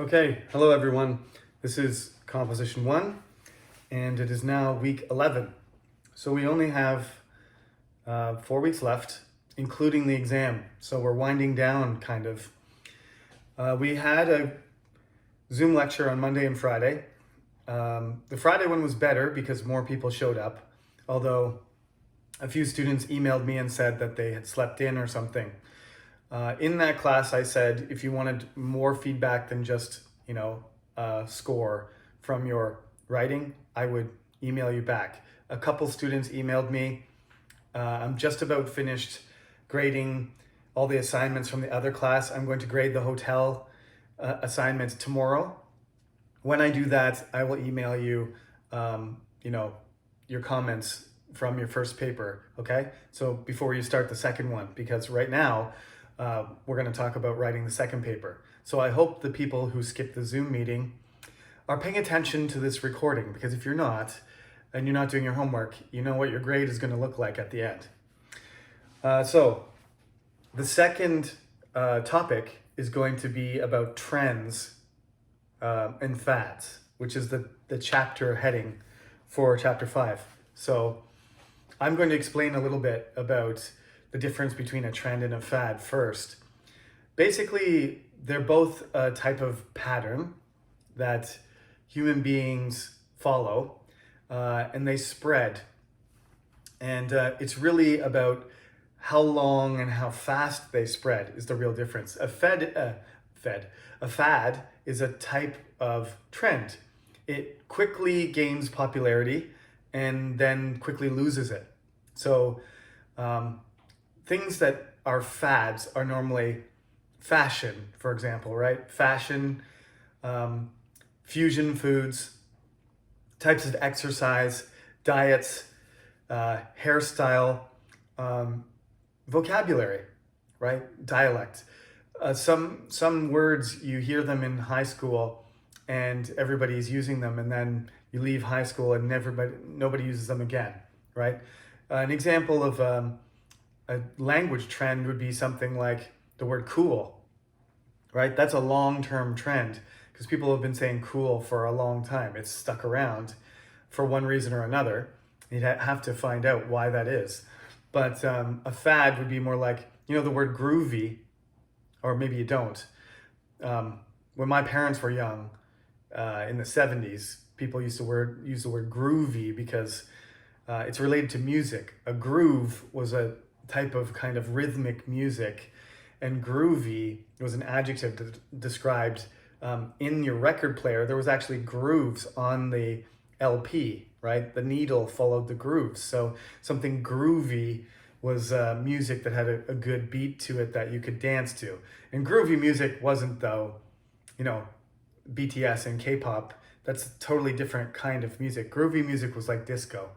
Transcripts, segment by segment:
Okay, hello everyone. This is composition 1 and it is now week 11. So we only have 4 weeks left, including the exam. So we're winding down kind of. We had a Zoom lecture on Monday and Friday. The Friday one was better because more people showed up, although a few students emailed me and said that they had slept in or something. In that class, I said, if you wanted more feedback than just, score from your writing, I would email you back. A couple students emailed me. I'm just about finished grading all the assignments from the other class. I'm going to grade the hotel assignments tomorrow. When I do that, I will email you, your comments from your first paper, okay? So before you start the second one, because right now, we're going to talk about writing the second paper. So I hope the people who skipped the Zoom meeting are paying attention to this recording, because if you're not, and you're not doing your homework, you know what your grade is going to look like at the end. So the second topic is going to be about trends and fads, which is the chapter heading for chapter 5. So I'm going to explain a little bit about the difference between a trend and a fad first. Basically, they're both a type of pattern that human beings follow, and they spread. And it's really about how long and how fast they spread is the real difference. A fad is a type of trend. It quickly gains popularity and then quickly loses it. So things that are fads are normally fashion, for example, right? Fashion, fusion foods, types of exercise, diets, hairstyle, vocabulary, right? Dialect. Some words, you hear them in high school and everybody's using them, and then you leave high school and nobody uses them again, right? An example of a language trend would be something like the word cool, right? That's a long-term trend because people have been saying cool for a long time. It's stuck around for one reason or another. You'd have to find out why that is. But a fad would be more like, the word groovy, or maybe you don't. When my parents were young, in the 70s, people used to use the word groovy because it's related to music. A groove was a type of kind of rhythmic music, and groovy was an adjective that described in your record player, there was actually grooves on the LP, right? The needle followed the grooves. So something groovy was music that had a good beat to it that you could dance to. And groovy music wasn't, though, BTS and K-pop. That's a totally different kind of music. Groovy music was like disco,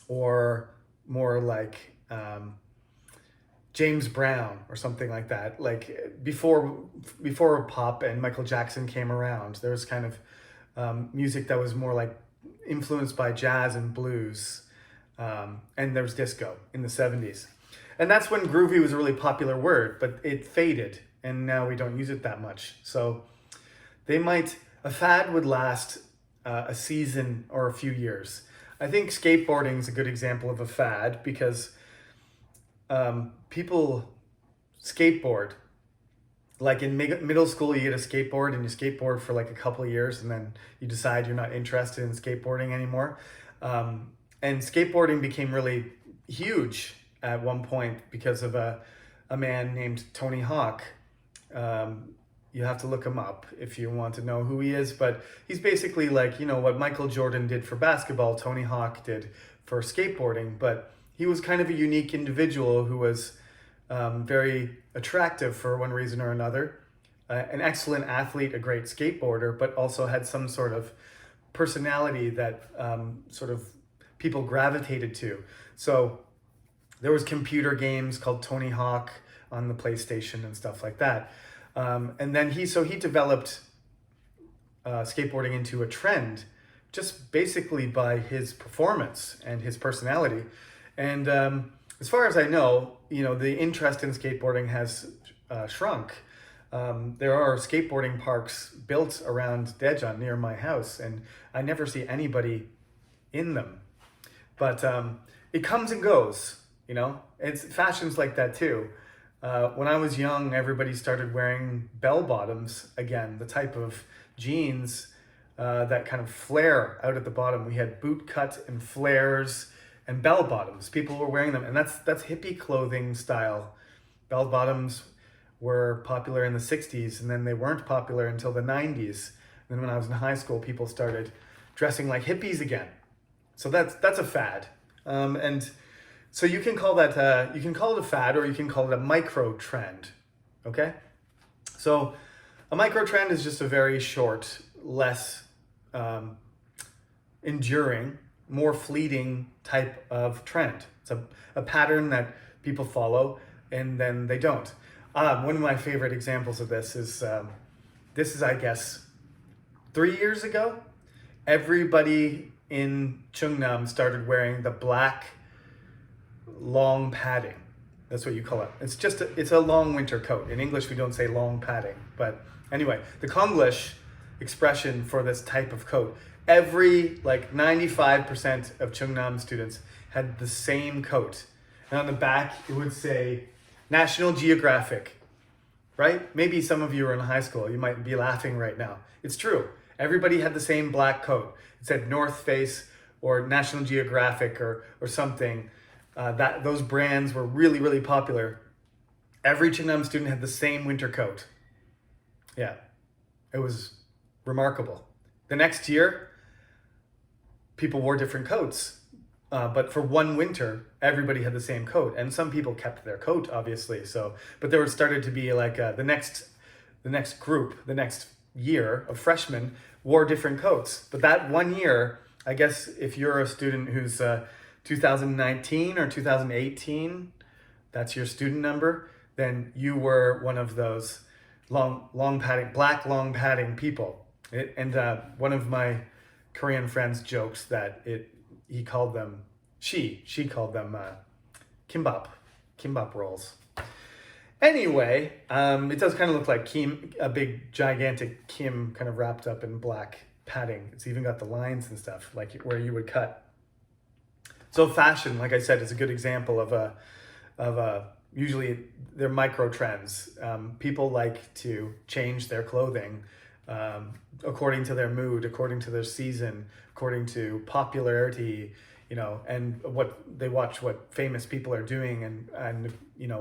or more like James Brown or something like that. Like before pop and Michael Jackson came around, there was kind of music that was more like influenced by jazz and blues, and there was disco in the 70s. And that's when groovy was a really popular word, but it faded and now we don't use it that much. So a fad would last a season or a few years. I think skateboarding is a good example of a fad because people skateboard. Like in middle school, you get a skateboard and you skateboard for like a couple of years and then you decide you're not interested in skateboarding anymore. And skateboarding became really huge at one point because of a man named Tony Hawk. You have to look him up if you want to know who he is, but he's basically like, what Michael Jordan did for basketball, Tony Hawk did for skateboarding, but he was kind of a unique individual who was very attractive for one reason or another, an excellent athlete, a great skateboarder, but also had some sort of personality that sort of people gravitated to. So there was computer games called Tony Hawk on the PlayStation and stuff like that. And then he developed skateboarding into a trend just basically by his performance and his personality. And as far as I know, the interest in skateboarding has shrunk. There are skateboarding parks built around Daejeon near my house, and I never see anybody in them. But it comes and goes, you know? It's fashion's like that too. When I was young, everybody started wearing bell bottoms again, the type of jeans that kind of flare out at the bottom. We had boot cut and flares and bell bottoms. People were wearing them, and that's hippie clothing style. Bell bottoms were popular in the 60s, and then they weren't popular until the 90s. And then when I was in high school, people started dressing like hippies again. So that's a fad. And so you can call that, you can call it a fad, or you can call it a micro trend, okay? So a micro trend is just a very short, less enduring, more fleeting type of trend. It's a pattern that people follow and then they don't. One of my favorite examples of this is, I guess, 3 years ago. Everybody in Cheongnam started wearing the black long padding. That's what you call it. It's a long winter coat. In English, we don't say long padding. But anyway, the Konglish expression for this type of coat, every 95% of Cheongnam students had the same coat. And on the back, it would say National Geographic, right? Maybe some of you are in high school. You might be laughing right now. It's true. Everybody had the same black coat. It said North Face or National Geographic or something. Those brands were really, really popular. Every Cheongnam student had the same winter coat. Yeah, it was remarkable. The next year, people wore different coats. But for one winter, everybody had the same coat, and some people kept their coat, obviously. But there started to be the next group, the next year of freshmen wore different coats. But that one year, I guess, if you're a student who's 2019 or 2018, that's your student number, then you were one of those black long padding people. One of my Korean friends jokes that she called them kimbap rolls. Anyway, it does kind of look like a big gigantic Kim kind of wrapped up in black padding. It's even got the lines and stuff like where you would cut. So fashion, like I said, is a good example of usually they're micro trends. People like to change their clothing according to their mood, according to their season, according to popularity, and they watch what famous people are doing and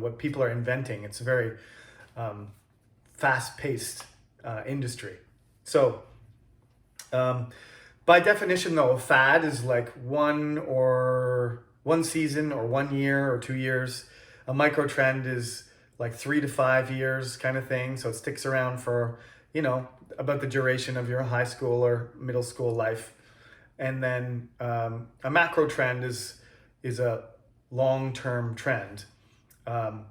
what people are inventing. It's a very fast-paced industry. So by definition, though, a fad is like one season or 1 year or 2 years. A micro trend is like 3 to 5 years kind of thing. So it sticks around for, about the duration of your high school or middle school life. And then a macro trend is a long-term trend. And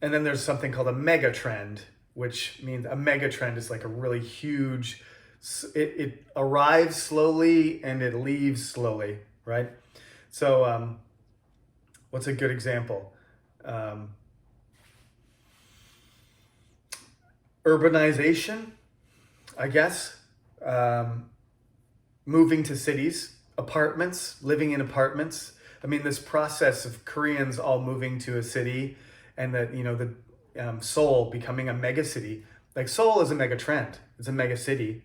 then there's something called a mega trend, which means a mega trend is like a really huge, it arrives slowly and it leaves slowly, right? So what's a good example? Urbanization, I guess. Moving to cities, apartments, living in apartments. I mean, this process of Koreans all moving to a city and that, Seoul becoming a mega city. Like Seoul is a mega trend. It's a mega city.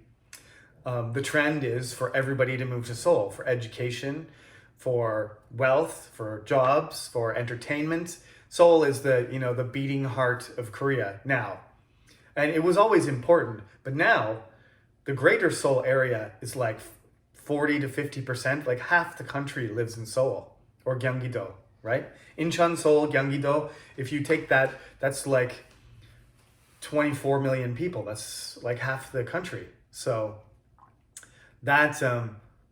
The trend is for everybody to move to Seoul for education, for wealth, for jobs, for entertainment. Seoul is the beating heart of Korea now. And it was always important, but now the greater Seoul area is like 40 to 50%, like half the country lives in Seoul or Gyeonggi-do, right? Incheon, Seoul, Gyeonggi-do, if you take that, that's like 24 million people. That's like half the country. So that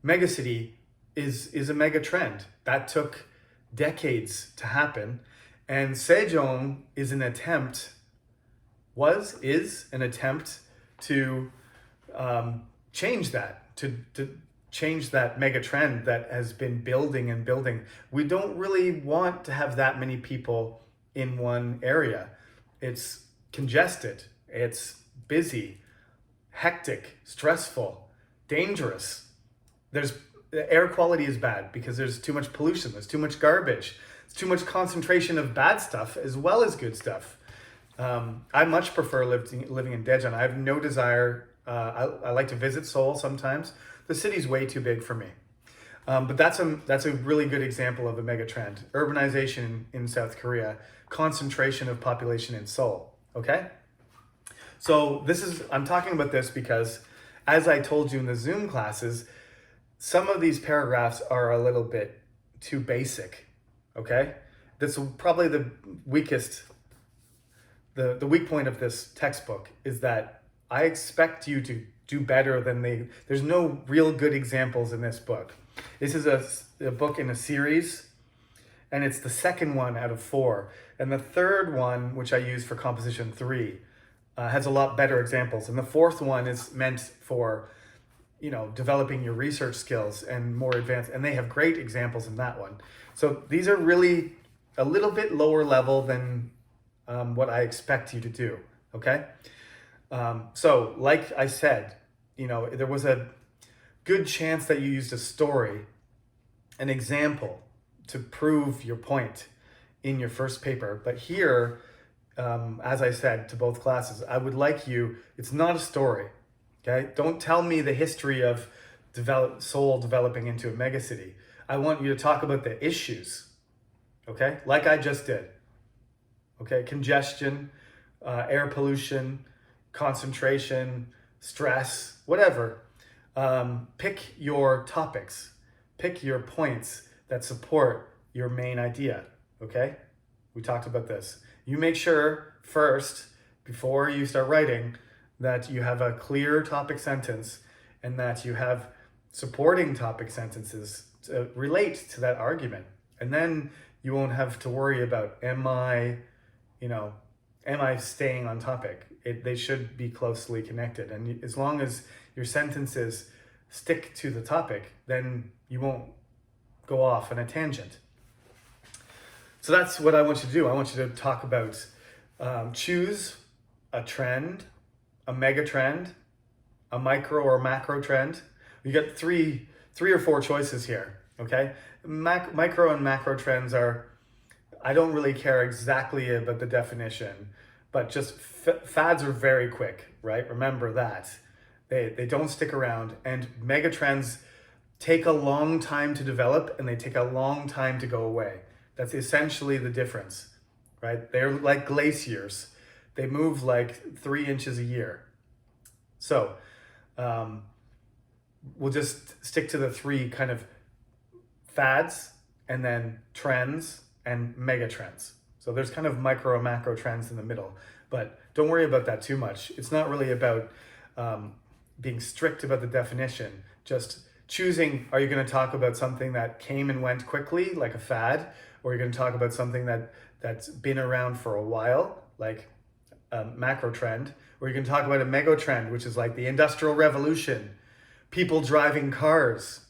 megacity is a mega trend. That took decades to happen. And Sejong is an attempt to change that, to change that mega trend that has been building and building. We don't really want to have that many people in one area. It's congested, it's busy, hectic, stressful, dangerous. The air quality is bad because there's too much pollution, there's too much garbage, there's too much concentration of bad stuff as well as good stuff. I much prefer living in Daejeon. I have no desire. I like to visit Seoul sometimes. The city's way too big for me. But that's a really good example of a mega trend. Urbanization in South Korea, concentration of population in Seoul. Okay? So I'm talking about this because, as I told you in the Zoom classes, some of these paragraphs are a little bit too basic. Okay? That's probably the weakest. The weak point of this textbook is that I expect you to do better than there's no real good examples in this book. This is a book in a series, and it's the second one out of 4. And the third one, which I use for composition 3, has a lot better examples. And the fourth one is meant for, developing your research skills and more advanced, and they have great examples in that one. So these are really a little bit lower level than what I expect you to do, okay? So like I said, there was a good chance that you used a story, an example, to prove your point in your first paper. But here, as I said to both classes, I would like it's not a story, okay? Don't tell me the history of Seoul developing into a megacity. I want you to talk about the issues, okay? Like I just did, okay? Congestion, air pollution, concentration, stress, whatever. Pick your topics, pick your points that support your main idea, okay? We talked about this. You make sure first, before you start writing, that you have a clear topic sentence and that you have supporting topic sentences to relate to that argument. And then you won't have to worry about, am I staying on topic? They should be closely connected. And as long as your sentences stick to the topic, then you won't go off on a tangent. So that's what I want you to do. I want you to talk about, choose a trend, a mega trend, a micro or macro trend. You got three or four choices here, okay? Micro and macro trends I don't really care exactly about the definition, but just fads are very quick, right? Remember that. They don't stick around, and mega trends take a long time to develop and they take a long time to go away. That's essentially the difference, right? They're like glaciers. They move like 3 inches a year. So we'll just stick to the 3 kind of fads and then trends and mega trends. So there's kind of micro and macro trends in the middle, but don't worry about that too much. It's not really about being strict about the definition, just choosing, are you going to talk about something that came and went quickly, like a fad, or are you going to talk about something that's been around for a while, like a macro trend, or you can talk about a mega trend, which is like the Industrial Revolution, people driving cars,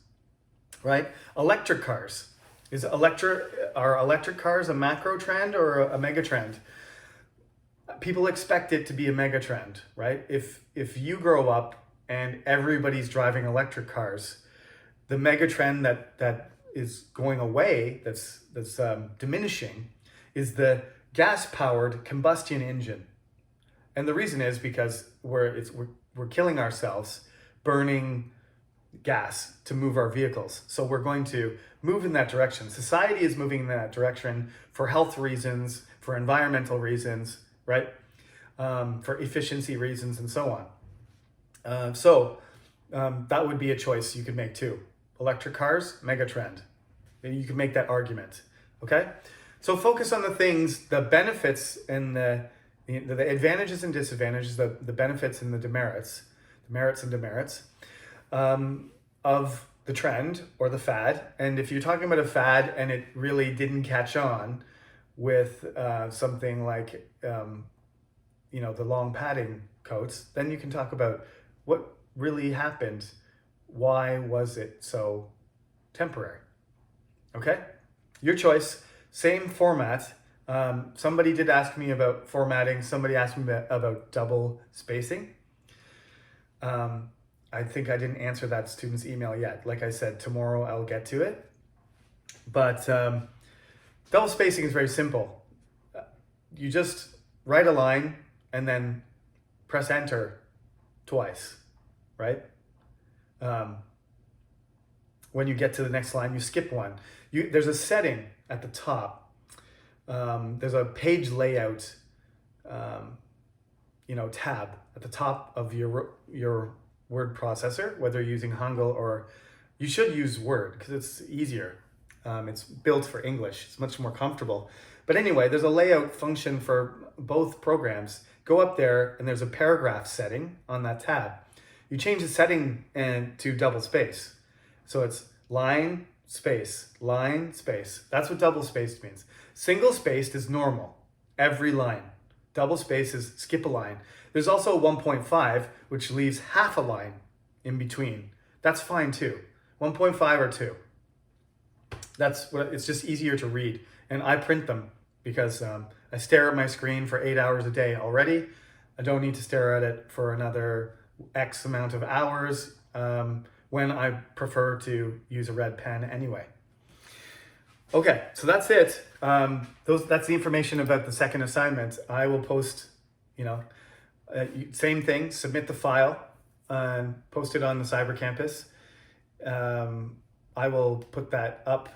right? Electric cars. Are electric cars a macro trend or a mega trend? People expect it to be a mega trend, right? If you grow up and everybody's driving electric cars, the mega trend that is going away, that's diminishing, is the gas-powered combustion engine. And the reason is because we're killing ourselves burning gas to move our vehicles. So we're going to move in that direction. Society is moving in that direction for health reasons, for environmental reasons, right? For efficiency reasons and so on. So that would be a choice you could make too. Electric cars, mega trend. You can make that argument, okay? So focus on the things, the benefits and the advantages and disadvantages, the benefits and the demerits, the merits and demerits of the trend or the fad. And if you're talking about a fad and it really didn't catch on with something like, the long padding coats, then you can talk about what really happened. Why was it so temporary? Okay? Your choice, same format, Somebody did ask me about formatting. Somebody asked me about double spacing. I think I didn't answer that student's email yet. Like I said, tomorrow I'll get to it. But double spacing is very simple. You just write a line and then press enter twice, right? When you get to the next line, you skip one. There's a setting at the top. There's a page layout, tab at the top of your word processor, whether you're using Hangul or you should use Word because it's easier. It's built for English. It's much more comfortable. But anyway, there's a layout function for both programs. Go up there and there's a paragraph setting on that tab. You change the setting to double space. So it's line, space, line, space. That's what double spaced means. Single spaced is normal, every line. Double space is skip a line. There's also 1.5, which leaves half a line in between. That's fine too. 1.5 or 2. It's just easier to read. And I print them because I stare at my screen for 8 hours a day already. I don't need to stare at it for another X amount of hours when I prefer to use a red pen anyway. Okay, so that's it. That's the information about the second assignment. I will post, same thing, submit the file and post it on the Cyber Campus. I will put that up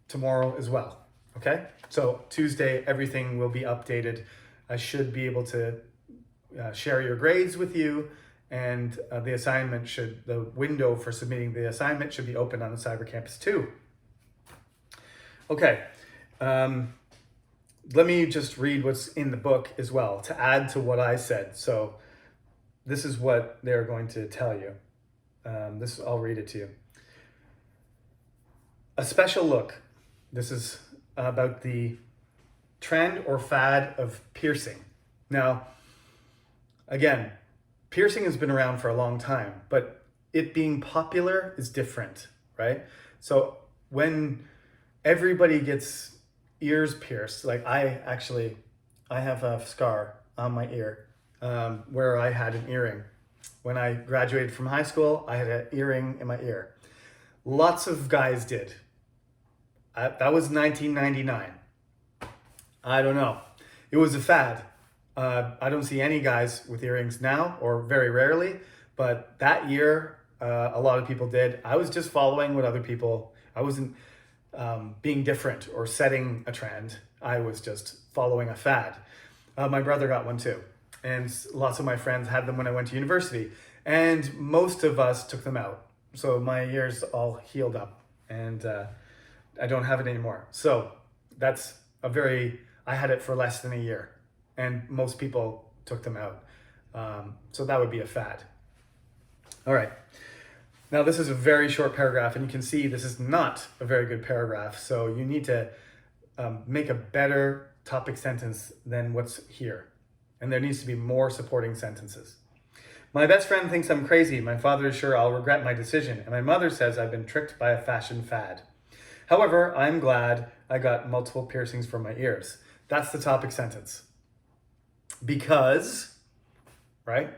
tomorrow as well. Okay, so Tuesday, everything will be updated. I should be able to share your grades with you, and the window for submitting the assignment should be open on the Cyber Campus too. Okay, let me just read what's in the book as well to add to what I said. So this is what they're going to tell you. I'll read it to you. A special look. This is about the trend or fad of piercing. Now, again, piercing has been around for a long time, but it being popular is different, right? So when everybody gets ears pierced, like I have a scar on my ear where I had an earring. When I graduated from high school, I had an earring in my ear. Lots of guys did. That was 1999. I don't know. It was a fad. I don't see any guys with earrings now, or very rarely, but that year, a lot of people did. I was just following what other people, I wasn't being different or setting a trend. I was just following a fad. My brother got one too, and lots of my friends had them when I went to university, and most of us took them out. So my ears all healed up, and I don't have it anymore. So that's I had it for less than a year, and most people took them out. So that would be a fad. All right. Now this is a very short paragraph, and you can see this is not a very good paragraph. So you need to make a better topic sentence than what's here. And there needs to be more supporting sentences. My best friend thinks I'm crazy. My father is sure I'll regret my decision. And my mother says I've been tricked by a fashion fad. However, I'm glad I got multiple piercings for my ears. That's the topic sentence. Because, right?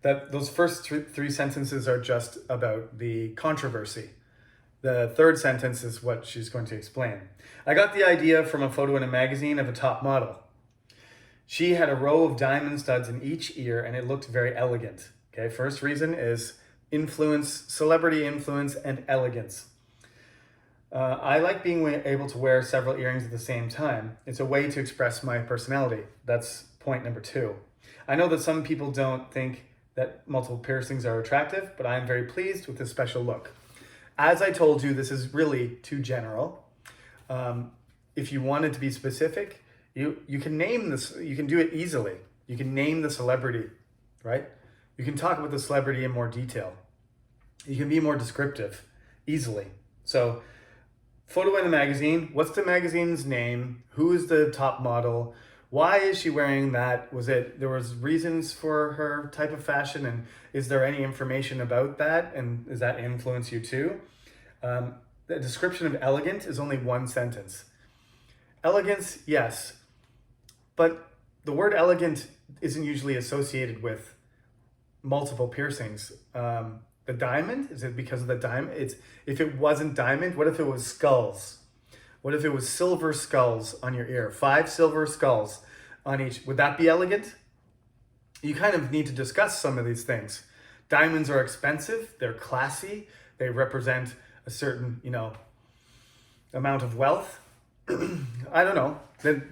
Those first three sentences are just about the controversy. The third sentence is what she's going to explain. I got the idea from a photo in a magazine of a top model. She had a row of diamond studs in each ear, and it looked very elegant. Okay, first reason is influence, celebrity influence, and elegance. I like being able to wear several earrings at the same time. It's a way to express my personality. That's point number 2. I know that some people don't think that multiple piercings are attractive, but I am very pleased with this special look. As I told you, this is really too general. If you wanted to be specific, you can name this, you can do it easily. You can name the celebrity, right? You can talk about the celebrity in more detail. You can be more descriptive easily. So, photo in the magazine, what's the magazine's name? Who is the top model? Why is she wearing that? There was reasons for her type of fashion, and is there any information about that? And does that influence you too? The description of elegant is only one sentence. Elegance, yes. But the word elegant isn't usually associated with multiple piercings. The diamond, is it because of the diamond? If it wasn't diamond, what if it was skulls? What if it was silver skulls on your ear? 5 silver skulls on each. Would that be elegant? You kind of need to discuss some of these things. Diamonds are expensive, they're classy, they represent a certain, amount of wealth. I don't know.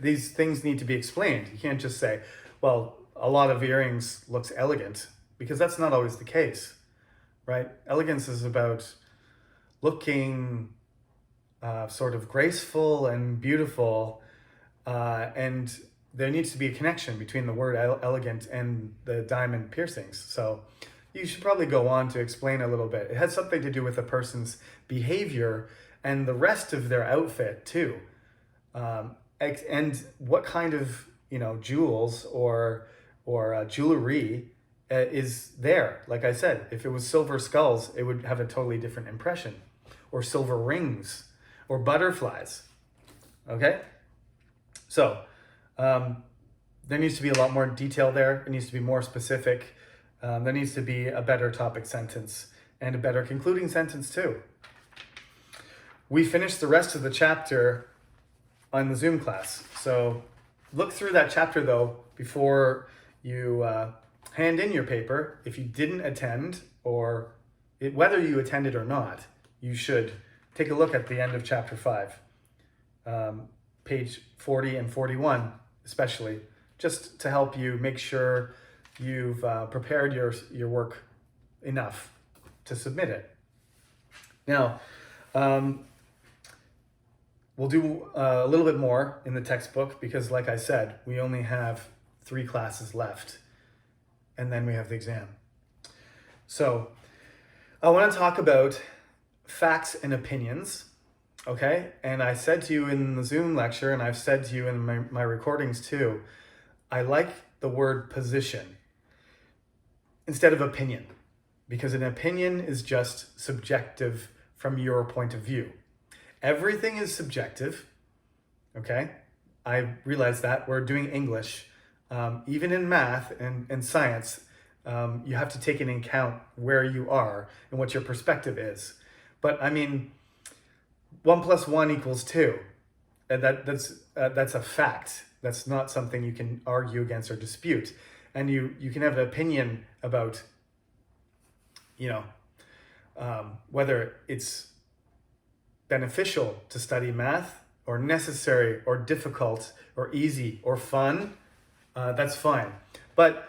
These things need to be explained. You can't just say, well, a lot of earrings looks elegant, because that's not always the case, right? Elegance is about looking sort of graceful and beautiful, and there needs to be a connection between the word elegant and the diamond piercings. So you should probably go on to explain a little bit. It has something to do with a person's behavior and the rest of their outfit too. And what kind of, jewels or jewelry is there. Like I said, if it was silver skulls, it would have a totally different impression. Or silver rings, or butterflies. Okay? So, there needs to be a lot more detail there. It needs to be more specific. There needs to be a better topic sentence and a better concluding sentence too. We finished the rest of the chapter on the Zoom class. So look through that chapter though before you hand in your paper. If you didn't attend, or whether you attended or not, you should take a look at the end of chapter 5, page 40 and 41 especially, just to help you make sure you've prepared your work enough to submit it. Now, we'll do a little bit more in the textbook because, like I said, we only have 3 classes left, and then we have the exam. So I want to talk about facts and opinions, okay? And I said to you in the Zoom lecture, and I've said to you in my recordings too, I like the word position instead of opinion, because an opinion is just subjective from your point of view. Everything is subjective, okay? I realize that. We're doing English. Even in math and science, you have to take into account where you are and what your perspective is. But I mean, 1 + 1 = 2. And that's a fact. That's not something you can argue against or dispute. And you can have an opinion about, whether it's beneficial to study math, or necessary, or difficult, or easy, or fun. That's fine. But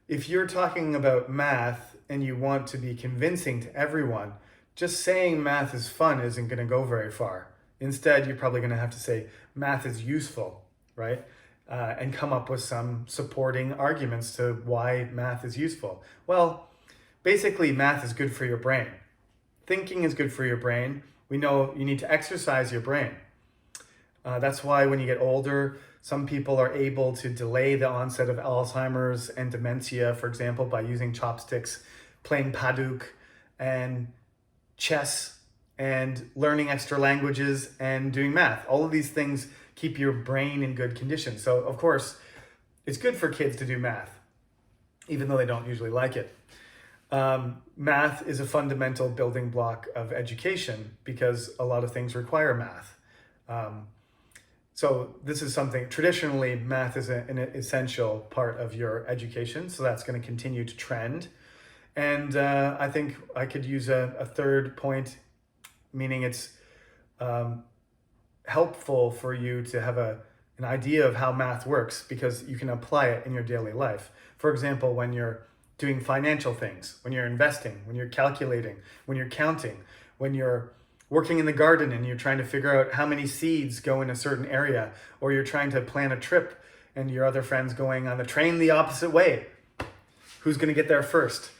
if you're talking about math and you want to be convincing to everyone, just saying math is fun isn't going to go very far. Instead, you're probably going to have to say math is useful, right? And come up with some supporting arguments to why math is useful. Well, basically, math is good for your brain. Thinking is good for your brain. We know you need to exercise your brain. That's why when you get older, some people are able to delay the onset of Alzheimer's and dementia, for example, by using chopsticks, playing paduk and chess and learning extra languages and doing math. All of these things keep your brain in good condition. So, of course, it's good for kids to do math, even though they don't usually like it. Math is a fundamental building block of education because a lot of things require math. So this is something, traditionally, math is an essential part of your education. So that's going to continue to trend. And I think I could use a third point, meaning it's helpful for you to have an idea of how math works because you can apply it in your daily life. For example, when you're doing financial things, when you're investing, when you're calculating, when you're counting, when you're working in the garden and you're trying to figure out how many seeds go in a certain area, or you're trying to plan a trip and your other friend's going on the train the opposite way. Who's going to get there first?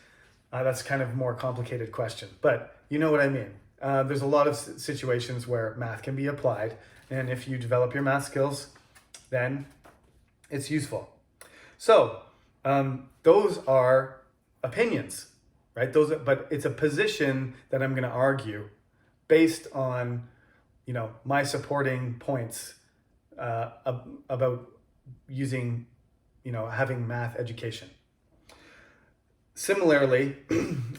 That's kind of a more complicated question, but you know what I mean. There's a lot of situations where math can be applied, and if you develop your math skills, then it's useful. So those are opinions, right? But it's a position that I'm going to argue based on, my supporting points about using, having math education. Similarly,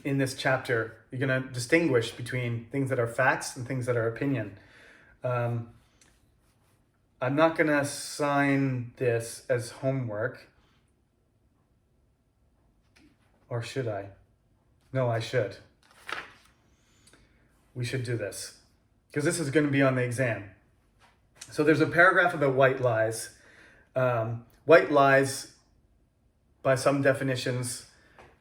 in this chapter, you're going to distinguish between things that are facts and things that are opinion. I'm not going to assign this as homework. Or should I? No, I should. We should do this, because this is going to be on the exam. So there's a paragraph about white lies. White lies, by some definitions,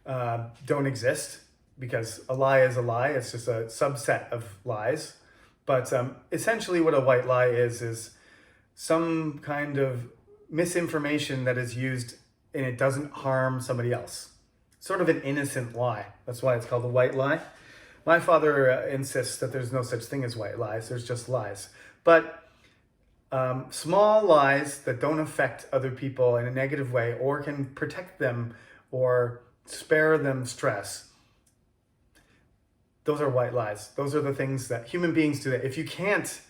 don't exist, because a lie is a lie. It's just a subset of lies. But essentially what a white lie is some kind of misinformation that is used and it doesn't harm somebody else. Sort of an innocent lie. That's why it's called a white lie. My father insists that there's no such thing as white lies. There's just lies. But small lies that don't affect other people in a negative way or can protect them or spare them stress, those are white lies. Those are the things that human beings do. That if you can't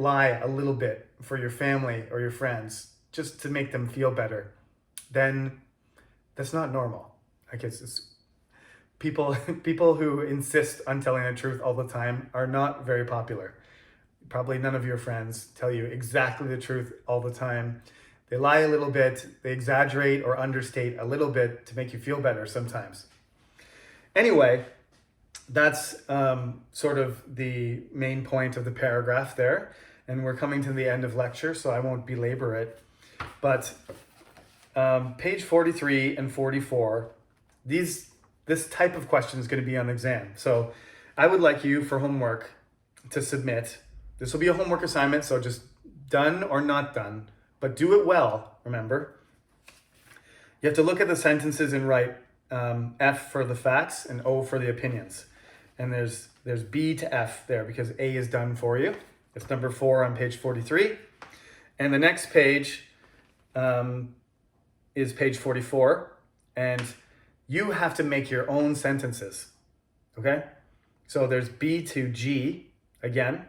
lie a little bit for your family or your friends just to make them feel better, then that's not normal. Like it's people who insist on telling the truth all the time are not very popular. Probably none of your friends tell you exactly the truth all the time. They lie a little bit, they exaggerate or understate a little bit to make you feel better sometimes. Anyway, that's sort of the main point of the paragraph there. And we're coming to the end of lecture, so I won't belabor it. But page 43 and 44, this type of question is going to be on the exam. So I would like you for homework to submit. This will be a homework assignment, so just done or not done, but do it well, remember. You have to look at the sentences and write F for the facts and O for the opinions. And there's B to F there because A is done for you. It's number 4 on page 43. And the next page is page 44. And you have to make your own sentences, okay? So there's B to G, again.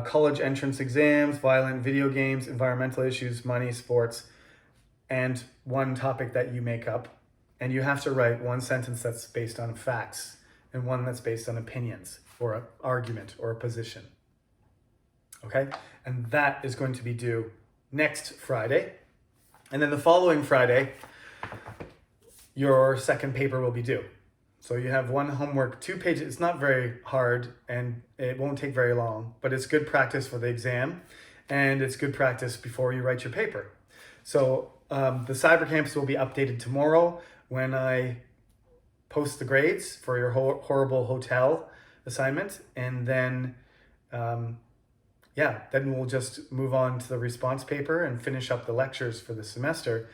College entrance exams, violent video games, environmental issues, money, sports, and one topic that you make up. And you have to write one sentence that's based on facts and one that's based on opinions or an argument or a position. Okay? And that is going to be due next Friday. And then the following Friday, your second paper will be due. So you have one homework, 2 pages. It's not very hard and it won't take very long, but it's good practice for the exam and it's good practice before you write your paper. So the Cyber Campus will be updated tomorrow when I post the grades for your horrible hotel assignment. And then, then we'll just move on to the response paper and finish up the lectures for the semester.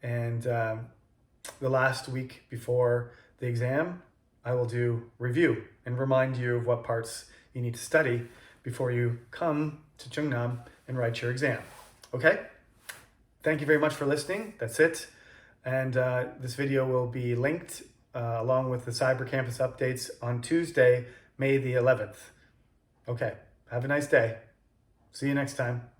And the last week before the exam, I will do review and remind you of what parts you need to study before you come to Chungnam and write your exam. Okay? Thank you very much for listening. That's it. And this video will be linked along with the Cyber Campus updates on Tuesday, May the 11th. Okay. Have a nice day. See you next time.